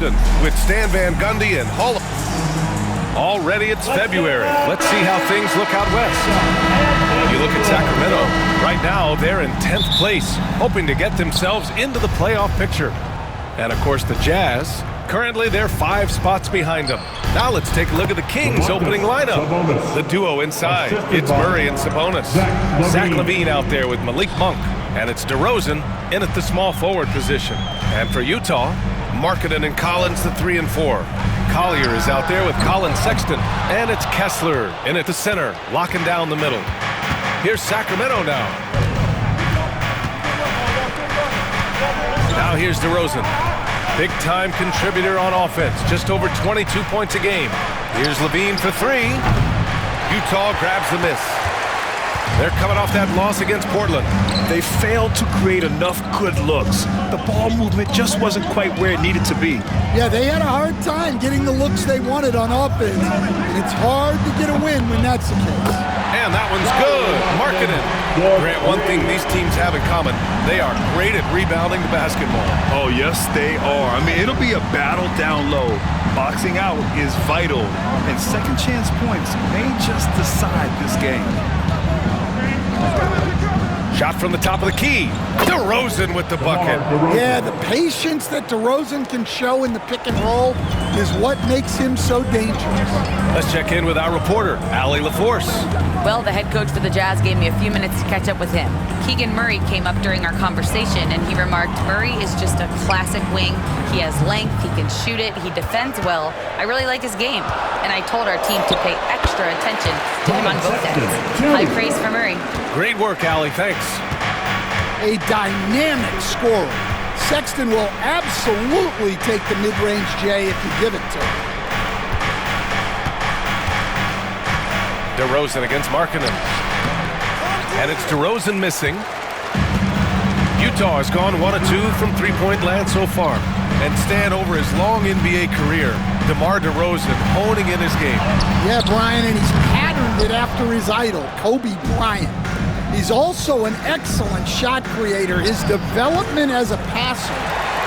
with Stan Van Gundy and Hall. Already it's February. Let's see how things look out west. You look at Sacramento. Right now, they're in 10th place, hoping to get themselves into the playoff picture. And, of course, the Jazz, currently they're 5 spots behind them. Now let's take a look at the Kings' opening lineup. The duo inside, it's Murray and Sabonis. Zach LaVine out there with Malik Monk. And it's DeRozan in at the small forward position. And for Utah, Markkanen and Collins, the 3 and 4. Collier is out there with Colin Sexton. And it's Kessler in at the center, locking down the middle. Here's Sacramento now. Now here's DeRozan. Big-time contributor on offense, just over 22 points a game. Here's LaVine for 3. Utah grabs the miss. They're coming off that loss against Portland. They failed to create enough good looks. The ball movement just wasn't quite where it needed to be. Yeah, they had a hard time getting the looks they wanted on offense. And it's hard to get a win when that's the case. And that one's good. Markkanen. Grant, one thing these teams have in common, they are great at rebounding the basketball. Oh, yes, they are. I mean, it'll be a battle down low. Boxing out is vital. And second chance points may just decide this game. Shot from the top of the key. DeRozan with the bucket. Yeah, the patience that DeRozan can show in the pick and roll is what makes him so dangerous. Let's check in with our reporter, Allie LaForce. Well, the head coach for the Jazz gave me a few minutes to catch up with him. Keegan Murray came up during our conversation, and he remarked, Murray is just a classic wing. He has length, he can shoot it, he defends well. I really like his game. And I told our team to pay extra attention to him on both ends. High praise for Murray. Great work, Allie. Thanks. A dynamic scorer. Sexton will absolutely take the mid-range J if you give it to him. DeRozan against Markkanen. And it's DeRozan missing. Utah has gone 1 of 2 from three-point land so far. And Stan, over his long NBA career, DeMar DeRozan honing in his game. Yeah, Brian, and he's patterned it after his idol, Kobe Bryant. He's also an excellent shot creator. His development as a passer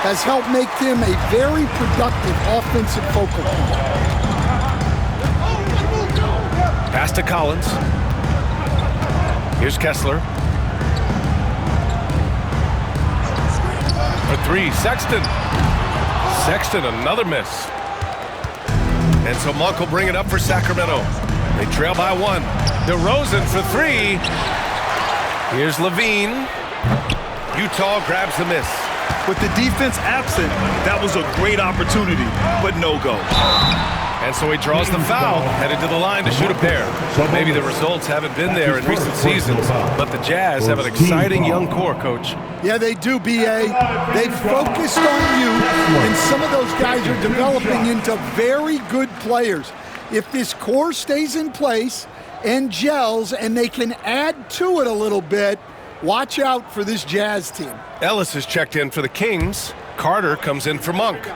has helped make him a very productive offensive focal point. Pass to Collins. Here's Kessler. For 3, Sexton. Sexton, another miss. And so Monk will bring it up for Sacramento. They trail by 1. DeRozan for 3. Here's LaVine. Utah grabs the miss. With the defense absent, that was a great opportunity, but no go. And so he draws the foul, headed to the line to shoot a pair. Maybe the results haven't been there in recent seasons, but the Jazz have an exciting young core, Coach. Yeah, they do, B.A. They've focused on youth, and some of those guys are developing into very good players. If this core stays in place and gels, and they can add to it a little bit, watch out for this Jazz team. Ellis is checked in for the Kings. Carter comes in for Monk.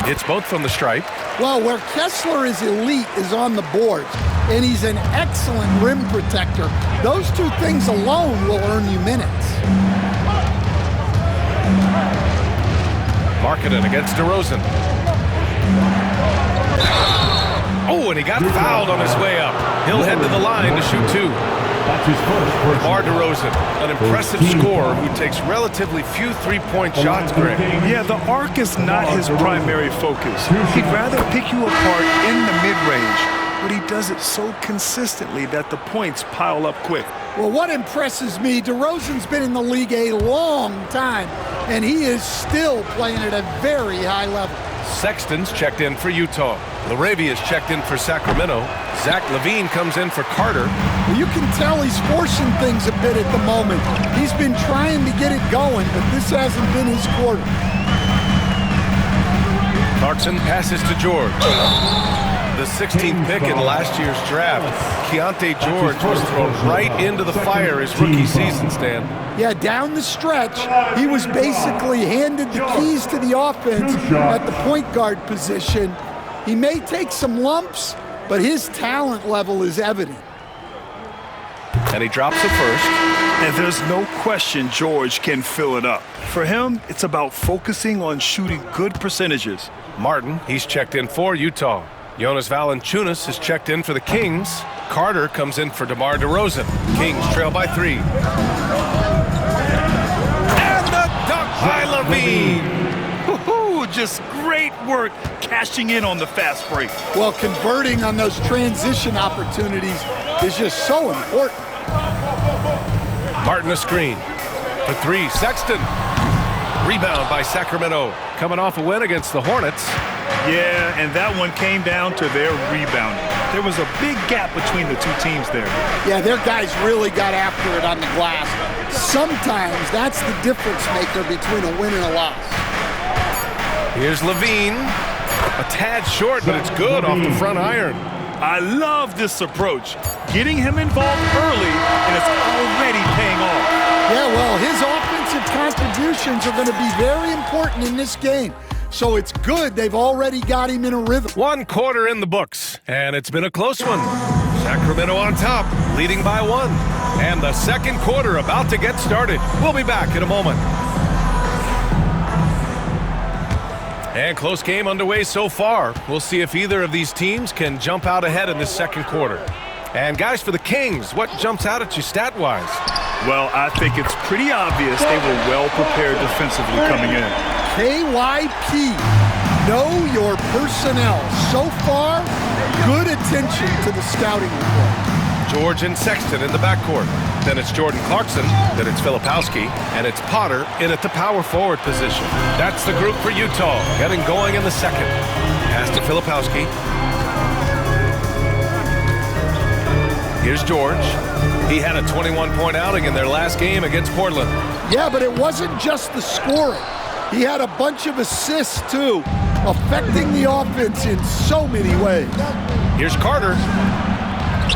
It's both from the stripe. Well, where Kessler is elite is on the boards, and he's an excellent rim protector. Those 2 things alone will earn you minutes. Markkanen against DeRozan. Oh, and he got fouled on his way up. He'll head to the line to shoot 2. DeMar DeRozan, an impressive scorer who takes relatively few three-point shots, Greg. Yeah, the arc is not his primary focus. He'd rather pick you apart in the mid-range, but he does it so consistently that the points pile up quick. Well, what impresses me, DeRozan's been in the league a long time, and he is still playing at a very high level. Sexton's checked in for Utah. Laravia's checked in for Sacramento. Zach LaVine comes in for Carter. Well, you can tell he's forcing things a bit at the moment. He's been trying to get it going, but this hasn't been his quarter. Clarkson passes to George. The 16th pick in last year's draft, Keontae George was thrown right into the fire his rookie season, Stan. Yeah, down the stretch, he was basically handed the keys to the offense at the point guard position. He may take some lumps, but his talent level is evident. and he drops it first. And there's no question George can fill it up. For him, it's about focusing on shooting good percentages. Martin, he's checked in for Utah. Jonas Valanciunas is checked in for the Kings. Carter comes in for DeMar DeRozan. Kings trail by 3. And the dunk by Levine. Just great work cashing in on the fast break. Well, converting on those transition opportunities is just so important. Martin a screen for 3. Sexton. Rebound by Sacramento. Coming off a win against the Hornets. Yeah, and that one came down to their rebounding. There was a big gap between the two teams there. Yeah, their guys really got after it on the glass. Sometimes that's the difference maker between a win and a loss. Here's Levine. A tad short, but it's good off the front iron. I love this approach. Getting him involved early, and it's already paying off. Yeah, well, his offensive contributions are going to be very important in this game. So it's good they've already got him in a rhythm. 1 quarter in the books, and it's been a close one. Sacramento on top, leading by 1. And the second quarter about to get started. We'll be back in a moment. And close game underway so far. We'll see if either of these teams can jump out ahead in this second quarter. And guys, for the Kings, what jumps out at you stat-wise? Well, I think it's pretty obvious they were well prepared defensively coming in. KYP, know your personnel. So far, good attention to the scouting report. George and Sexton in the backcourt. Then it's Jordan Clarkson, then it's Filipowski, and it's Potter in at the power forward position. That's the group for Utah, getting going in the second. Pass to Filipowski. Here's George. He had a 21-point outing in their last game against Portland. Yeah, but it wasn't just the scoring. He had a bunch of assists, too, affecting the offense in so many ways. Here's Carter.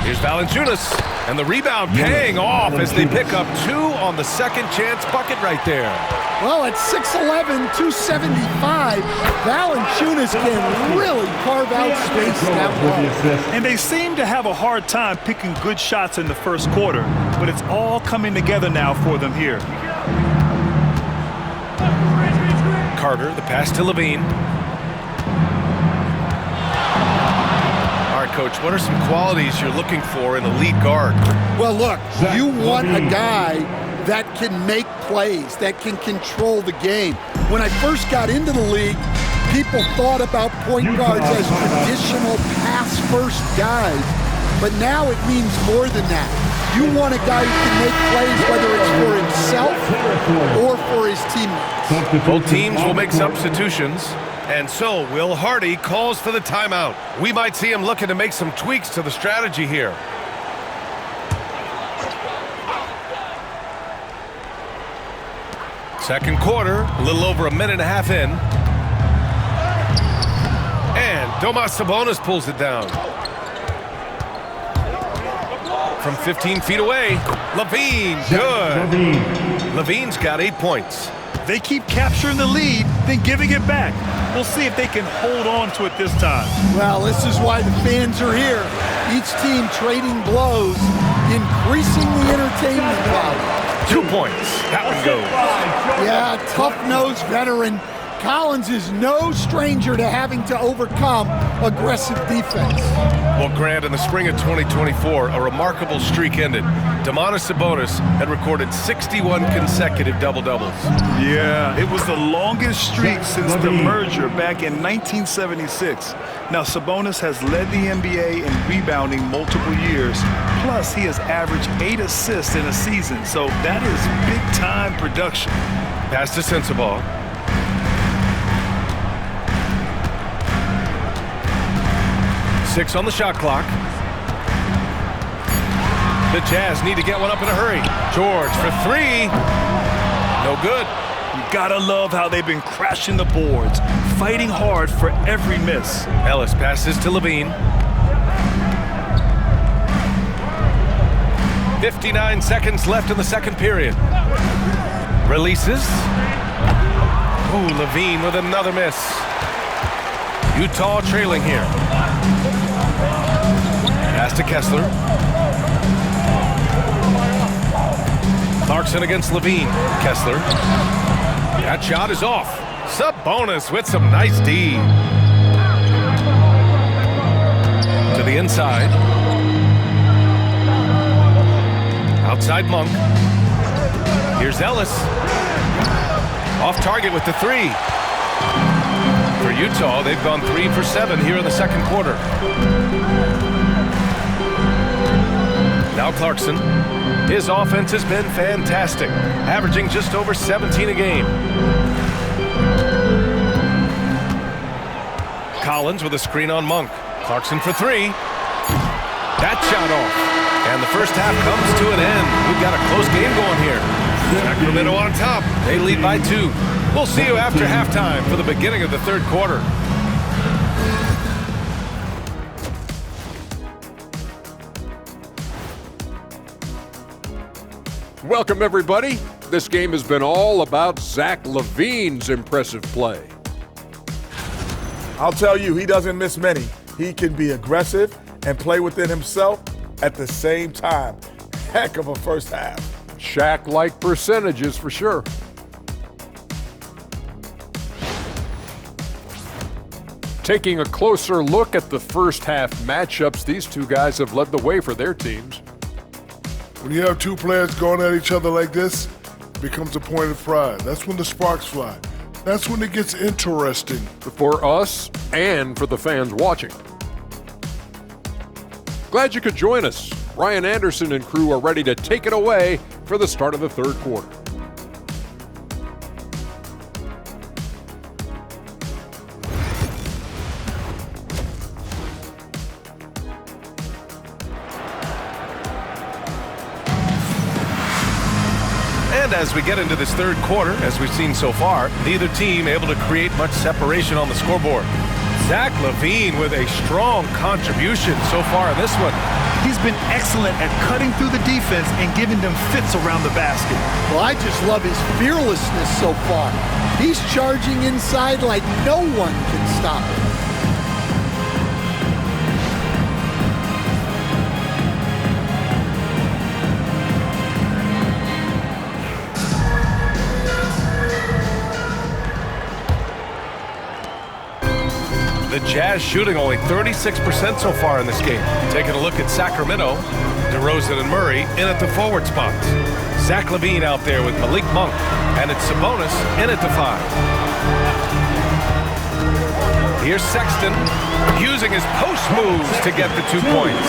Here's Valanciunas, and the rebound paying off as they pick up 2 on the second chance bucket right there. Well, at 6'11", 275, Valanciunas can really carve out space down low. And they seem to have a hard time picking good shots in the first quarter, but it's all coming together now for them here. Carter, the pass to Levine. Coach, what are some qualities you're looking for in a lead guard? Well, look, you want a guy that can make plays, that can control the game. When I first got into the league, people thought about point guards as traditional pass-first guys, but now it means more than that. You want a guy who can make plays, whether it's for himself or for his teammates. Both teams will make substitutions. And so, Will Hardy calls for the timeout. We might see him looking to make some tweaks to the strategy here. Second quarter, a little over a minute and a half in. And Domas Sabonis pulls it down. From 15 feet away, Levine, good. Levine's got 8 points. They keep capturing the lead, then giving it back. We'll see if they can hold on to it this time. Well, this is why the fans are here. Each team trading blows, increasing the entertainment value. 2 points. That one goes. Yeah, tough-nosed veteran. Collins is no stranger to having to overcome aggressive defense. Well, Grant, in the spring of 2024, a remarkable streak ended. Domantas Sabonis had recorded 61 consecutive double-doubles. Yeah, it was the longest streak since the merger back in 1976. Now, Sabonis has led the NBA in rebounding multiple years. Plus, he has averaged 8 assists in a season, so that is big-time production. Pass to Sensabaugh. Six on the shot clock. The Jazz need to get one up in a hurry. George for 3. No good. You gotta love how they've been crashing the boards, fighting hard for every miss. Ellis passes to Levine. 59 seconds left in the second period. Releases. Ooh, Levine with another miss. Utah trailing here. Pass to Kessler. Clarkson against Levine. Kessler. That shot is off. Sabonis with some nice D. To the inside. Outside Monk. Here's Ellis. Off target with the three. For Utah, they've gone 3 for 7 here in the second quarter. Now Clarkson. His offense has been fantastic, averaging just over 17 a game. Collins with a screen on Monk. Clarkson for 3. That shot off. And the first half comes to an end. We've got a close game going here. Sacramento on top. They lead by 2. We'll see you after halftime for the beginning of the third quarter. Welcome, everybody. This game has been all about Zach LaVine's impressive play. I'll tell you, he doesn't miss many. He can be aggressive and play within himself at the same time. Heck of a first half. Shaq-like percentages for sure. Taking a closer look at the first half matchups, these two guys have led the way for their teams. When you have two players going at each other like this, it becomes a point of pride. That's when the sparks fly. That's when it gets interesting. For us and for the fans watching. Glad you could join us. Ryan Anderson and crew are ready to take it away for the start of the third quarter. And as we get into this third quarter, as we've seen so far, neither team able to create much separation on the scoreboard. Zach LaVine with a strong contribution so far in this one. He's been excellent at cutting through the defense and giving them fits around the basket. Well, I just love his fearlessness so far. He's charging inside like no one can stop him. The Jazz shooting only 36% so far in this game. Taking a look at Sacramento, DeRozan and Murray in at the forward spots. Zach LaVine out there with Malik Monk, and it's Sabonis in at the 5. Here's Sexton using his post moves to get the 2 points.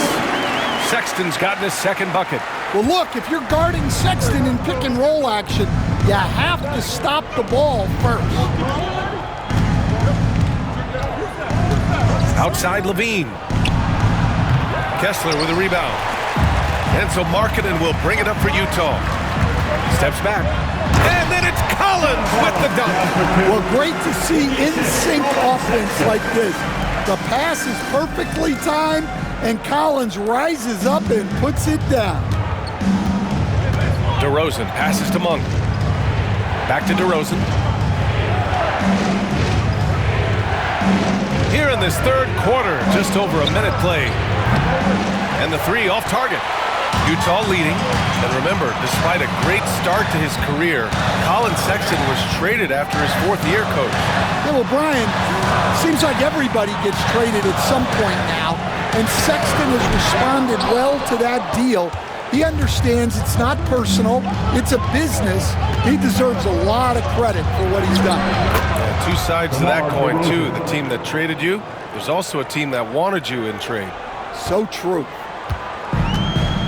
Sexton's gotten his second bucket. Well, look, if you're guarding Sexton in pick and roll action, you have to stop the ball first. Outside Levine. Kessler with a rebound. And so Markkanen will bring it up for Utah. Steps back. And then it's Collins with the dunk. Well, great to see in-sync offense like this. The pass is perfectly timed, and Collins rises up and puts it down. DeRozan passes to Monk. Back to DeRozan. Here in this third quarter, just over a minute played. And the 3 off target. Utah leading. And remember, despite a great start to his career, Colin Sexton was traded after his 4th year, coach. Yeah, well, Brian, seems like everybody gets traded at some point now. And Sexton has responded well to that deal. He understands it's not personal, it's a business. He deserves a lot of credit for what he's done. Yeah, 2 sides to that coin, too. The team that traded you, there's also a team that wanted you in trade. So true.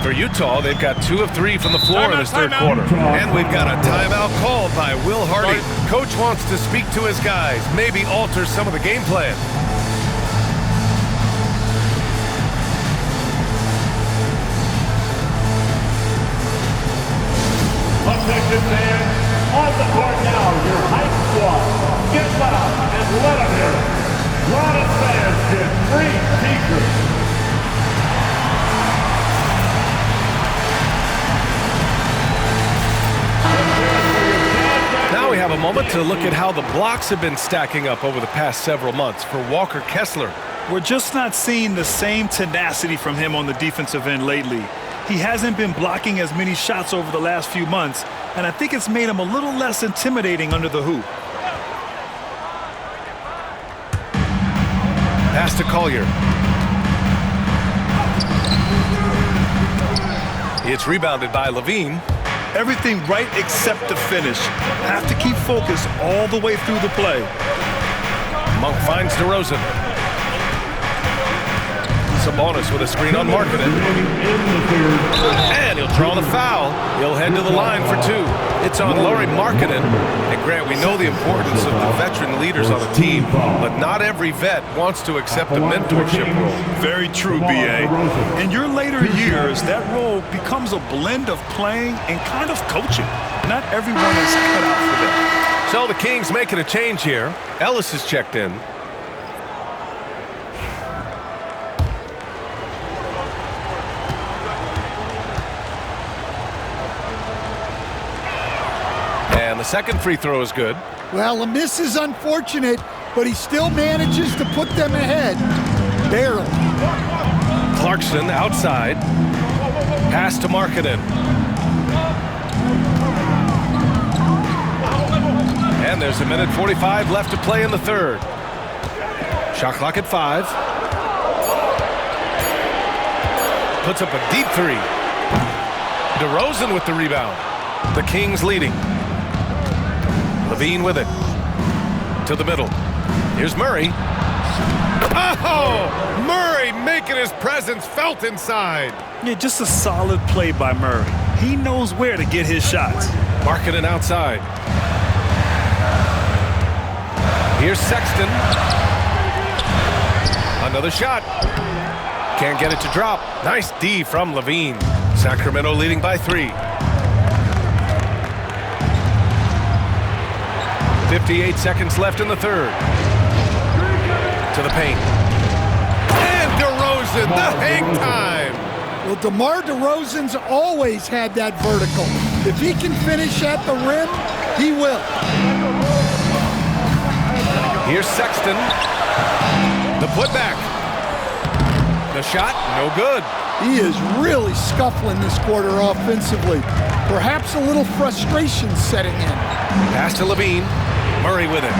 For Utah, they've got 2 of 3 from the floor in this third quarter. And we've got a timeout called by Will Hardy. Coach wants to speak to his guys, maybe alter some of the game plan. Attention fans, on the court now, your hype squad. Get loud and let them hear it. Lot of fans get free t-shirts. Now we have a moment to look at how the blocks have been stacking up over the past several months for Walker Kessler. We're just not seeing the same tenacity from him on the defensive end lately. He hasn't been blocking as many shots over the last few months, and I think it's made him a little less intimidating under the hoop. Pass to Collier. It's rebounded by Levine. Everything right except the finish. Have to keep focus all the way through the play. Monk finds DeRozan. Sabonis with a screen on Markkanen. And he'll draw the foul. He'll head to the line for two. It's on Lauri Markkanen. And Grant, we know the importance of the veteran leaders on a team, but not every vet wants to accept a mentorship role. Very true, B.A. In your later years, that role becomes a blend of playing and kind of coaching. Not everyone is cut out for that. So the Kings making a change here. Ellis is checked in. And the second free throw is good. Well, a miss is unfortunate, but he still manages to put them ahead. Barely. Clarkson outside. Pass to Markkanen. And there's a minute 45 left to play in the third. Shot clock at 5. Puts up a deep three. DeRozan with the rebound. The Kings leading. Levine with it. To the middle. Here's Murray. Oh! Murray making his presence felt inside. Yeah, just a solid play by Murray. He knows where to get his shots. Markkanen outside. Here's Sexton. Another shot. Can't get it to drop. Nice D from Levine. Sacramento leading by 3. 58 seconds left in the third. To the paint. And DeRozan, the hang time. Well, DeMar DeRozan's always had that vertical. If he can finish at the rim, he will. Here's Sexton. The putback. The shot, no good. He is really scuffling this quarter offensively. Perhaps a little frustration setting in. Pass to Levine. Murray with it.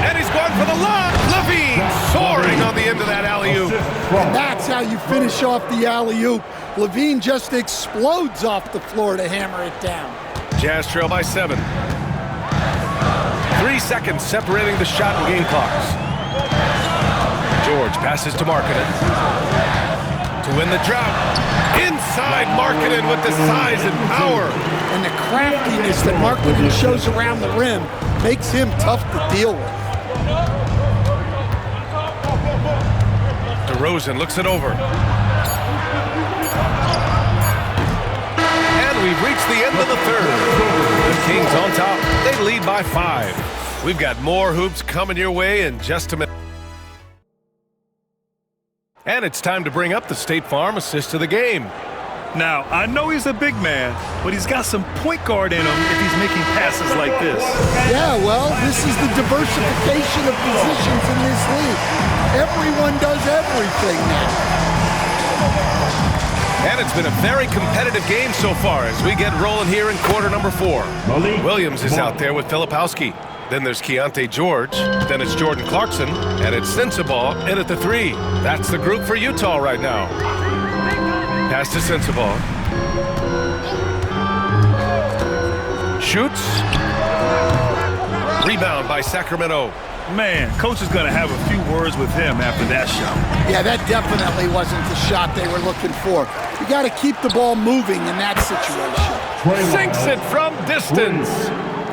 And he's going for the lob. Levine soaring on the end of that alley-oop. And that's how you finish off the alley-oop. Levine just explodes off the floor to hammer it down. Jazz trail by 7. 3 seconds separating the shot and game clocks. George passes to Markkanen. To win the drought. Inside Markkanen with the size and power. And the craftiness that Markkanen shows around the rim makes him tough to deal with. DeRozan looks it over. And we've reached the end of the third. The Kings on top. They lead by 5. We've got more hoops coming your way in just a minute. And it's time to bring up the State Farm assist of the game. Now, I know he's a big man, but he's got some point guard in him if he's making passes like this. Yeah, well, this is the diversification of positions in this league. Everyone does everything now. And it's been a very competitive game so far as we get rolling here in quarter number 4. Williams is out there with Filipowski. Then there's Keontae George. Then it's Jordan Clarkson. And it's Sensabaugh in at the 3. That's the group for Utah right now. Pass to Sensabaugh. Shoots. Rebound by Sacramento. Man, coach is going to have a few words with him after that shot. Yeah, that definitely wasn't the shot they were looking for. You got to keep the ball moving in that situation. Sinks it from distance.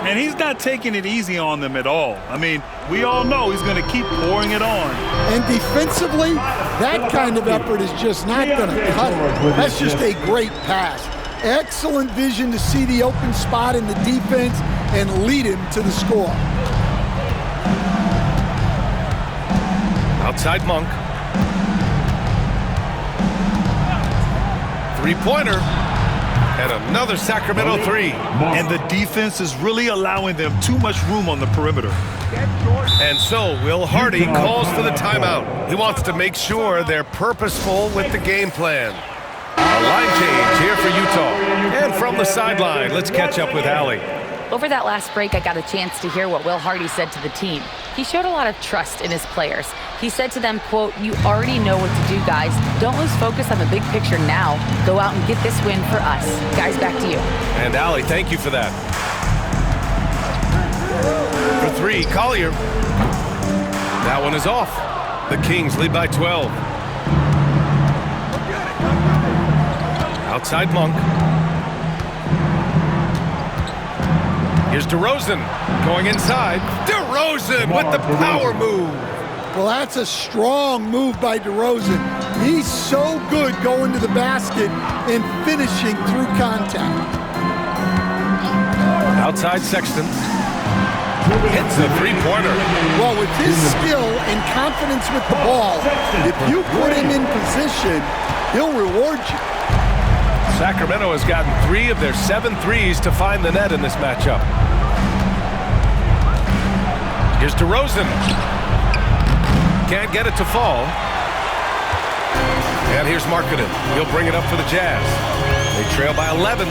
And he's not taking it easy on them at all. I mean, we all know he's going to keep pouring it on. And defensively, that kind of effort is just not going to cut it. That's just a great pass. Excellent vision to see the open spot in the defense and lead him to the score. Outside Monk. Three-pointer. And another Sacramento 3. And the defense is really allowing them too much room on the perimeter. And so Will Hardy calls for the timeout. He wants to make sure they're purposeful with the game plan. A line change here for Utah. And from the sideline, let's catch up with Allie. Over that last break, I got a chance to hear what Will Hardy said to the team. He showed a lot of trust in his players. He said to them, quote, "You already know what to do, guys. Don't lose focus on the big picture now. Go out and get this win for us." Guys, back to you. And Allie, thank you for that. For three, Collier. That one is off. The Kings lead by 12. Outside Monk. Here's DeRozan going inside. DeRozan with the power move. Well, that's a strong move by DeRozan. He's so good going to the basket and finishing through contact. Outside Sexton. Hits a three-pointer. Well, with his skill and confidence with the ball, if you put him in position, he'll reward you. Sacramento has gotten 3 of their 7 threes to find the net in this matchup. Here's DeRozan. Can't get it to fall. And here's Markkanen. He'll bring it up for the Jazz. They trail by 11.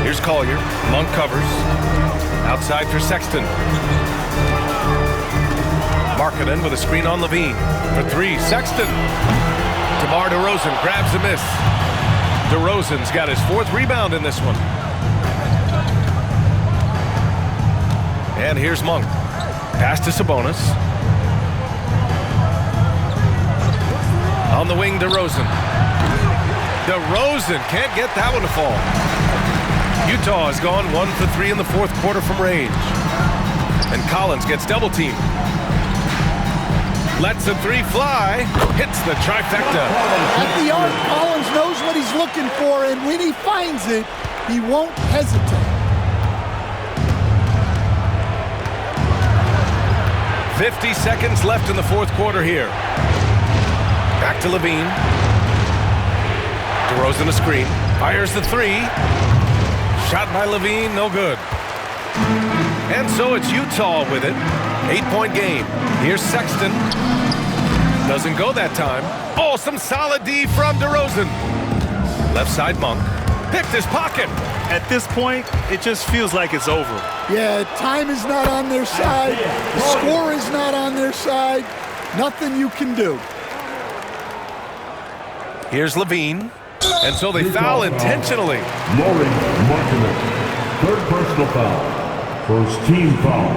Here's Collier. Monk covers. Outside for Sexton. Markkanen with a screen on Levine. For 3, Sexton. DeMar DeRozan grabs a miss. DeRozan's got his 4th rebound in this one. And here's Monk. Pass to Sabonis. On the wing, DeRozan. DeRozan can't get that one to fall. Utah has gone 1 for 3 in the 4th quarter from range. And Collins gets double teamed. Lets a 3 fly. Hits the trifecta. At the arc, Collins knows what he's looking for, and when he finds it, he won't hesitate. 50 seconds left in the 4th quarter here. Back to Levine. DeRozan a screen. Fires the 3. Shot by Levine, no good. And so it's Utah with it. 8-point game. Here's Sexton. Doesn't go that time. Oh, some solid D from DeRozan. Left side Monk. Picked his pocket. At this point, it just feels like it's over. Yeah, time is not on their side. The score is not on their side. Nothing you can do. Here's Levine. And so they foul intentionally. Lauri Markkanen, 3rd personal foul. 1st team foul.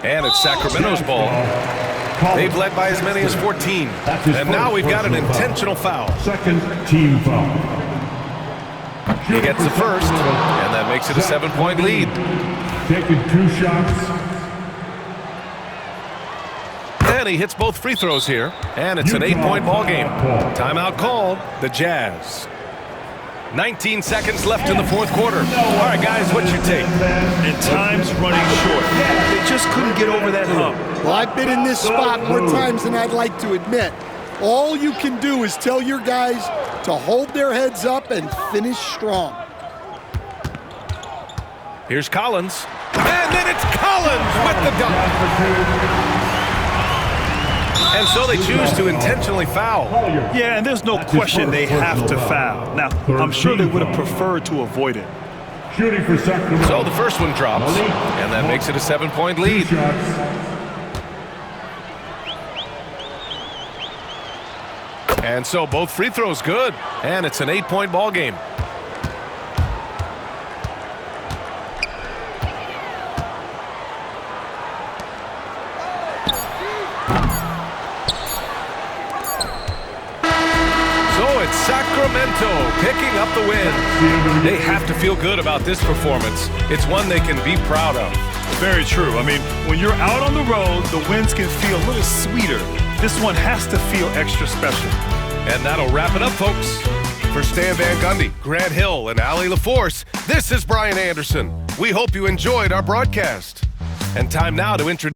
And it's Sacramento's ball. They've led by as many as 14. And now we've got an intentional foul. 2nd team foul. He gets the 1st, and that makes it a 7-point lead. Taking 2 shots. And he hits both free throws here. And it's an 8-point ball game. Timeout called, the Jazz. 19 seconds left in the 4th quarter. All right, guys, what's your take? And time's running short. They just couldn't get over that hump. Well, I've been in this spot more times than I'd like to admit. All you can do is tell your guys to hold their heads up and finish strong. Here's Collins. And then it's Collins with the dunk. And so they choose to intentionally foul. Yeah, and there's no question they have to foul. Now, I'm sure they would have preferred to avoid it. Shooting for Sacramento. So the first one drops, and that makes it a 7-point lead. And so both free throws good, and it's an 8-point ball game. Sacramento picking up the win. They have to feel good about this performance. It's one they can be proud of. Very true. I mean, when you're out on the road, the wins can feel a little sweeter. This one has to feel extra special. And that'll wrap it up, folks. For Stan Van Gundy, Grant Hill, and Allie LaForce, this is Brian Anderson. We hope you enjoyed our broadcast. And time now to introduce